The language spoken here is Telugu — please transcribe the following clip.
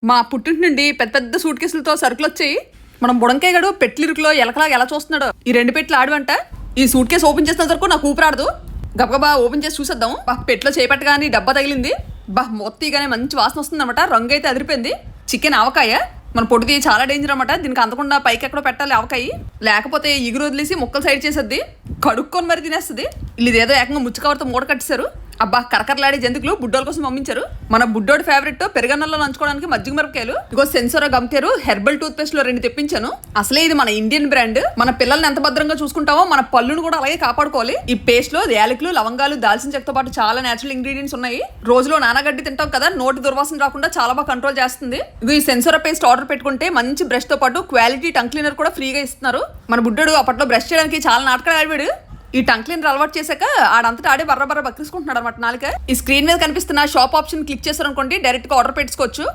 మా పుట్టింటి నుండి పెద్ద పెద్ద సూట్ కేసులతో సరుకులు వచ్చాయి. మనం బుడంకాయ గడు పెట్లిరుకులో ఎలకలాగా ఎలా చూస్తున్నాడు. ఈ 2 పెట్లు ఆడవంట. ఈ సూట్ కేసు ఓపెన్ చేసిన వరకు నాకు ఊపిరాడదు. గబగబా ఓపెన్ చేసి చూసేద్దాం. పెట్లో చేపట్టగానే డబ్బా తగిలింది. మొత్తిగానే మంచి వాసన వస్తుంది అనమాట. రంగు అయితే అదిరిపోయింది. చికెన్ ఆవకాయ మన పొట్టుకి చాలా డేంజర్ అనమాట. దీనికి అందకుండా పైకి ఎక్కడో పెట్టాలి ఆవకాయ, లేకపోతే ఇగురు వదిలేసి ముక్కలు సైడ్ చేసేద్ది, కడుక్కొని మరి తినేస్తుంది. ఇదేదో ఏకంగా ముచ్చు కవర్తో మూట కట్టేశారు. కరకరలాడే జంతుకులు బుడ్డోల కోసం పంపించారు. మన బుడ్డోడి ఫేవరెట్ పెరుగన్నంలో నంచుకోవడానికి మజ్జిగ మిరపకాయలు. ఇగో సెన్సోరా గమ్కేరు హెర్బల్ టూత్ పేస్ట్ లో 2 తెప్పించాను. అసలే ఇది మన ఇండియన్ బ్రాండ్. మన పిల్లల్ని ఎంత భద్రంగా చూసుకుంటామో మన పళ్ళును కూడా అలాగే కాపాడుకోవాలి. ఈ పేస్ట్ లో యాలకులు, లవంగాలు, దాల్చిన చెక్కతో పాటు చాలా నేచురల్ ఇంగ్రీడియంట్స్ ఉన్నాయి. రోజులో నానగడ్డి తింటాం కదా, నోటి దుర్వాసన రాకుండా చాలా బాగా కంట్రోల్ చేస్తుంది. ఇగో ఈ సెన్సోరా పేస్ట్ ఆర్డర్ పెట్టుకుంటే మంచి బ్రష్ తో పాటు క్వాలిటీ టంగ్ క్లీనర్ కూడా ఫ్రీగా ఇస్తున్నారు. మన బుడ్డోడు అప్పట్లో బ్రష్ చేయడానికి చాలా నాటకాలు ఆడివాడు. ఈ టంగ్ క్లీనర్ అలవాటు చేశాక ఆడంతటా ఆడే బర్ర బక్కిసుకుంటున్నాడు అనమాట నాలుక. ఈ స్క్రీన్ మీద కనిపిస్తున్న షాప్ ఆప్షన్ క్లిక్ చేశారనుకోండి, డైరెక్ట్ గా ఆర్డర్ పెట్టుకోవచ్చు.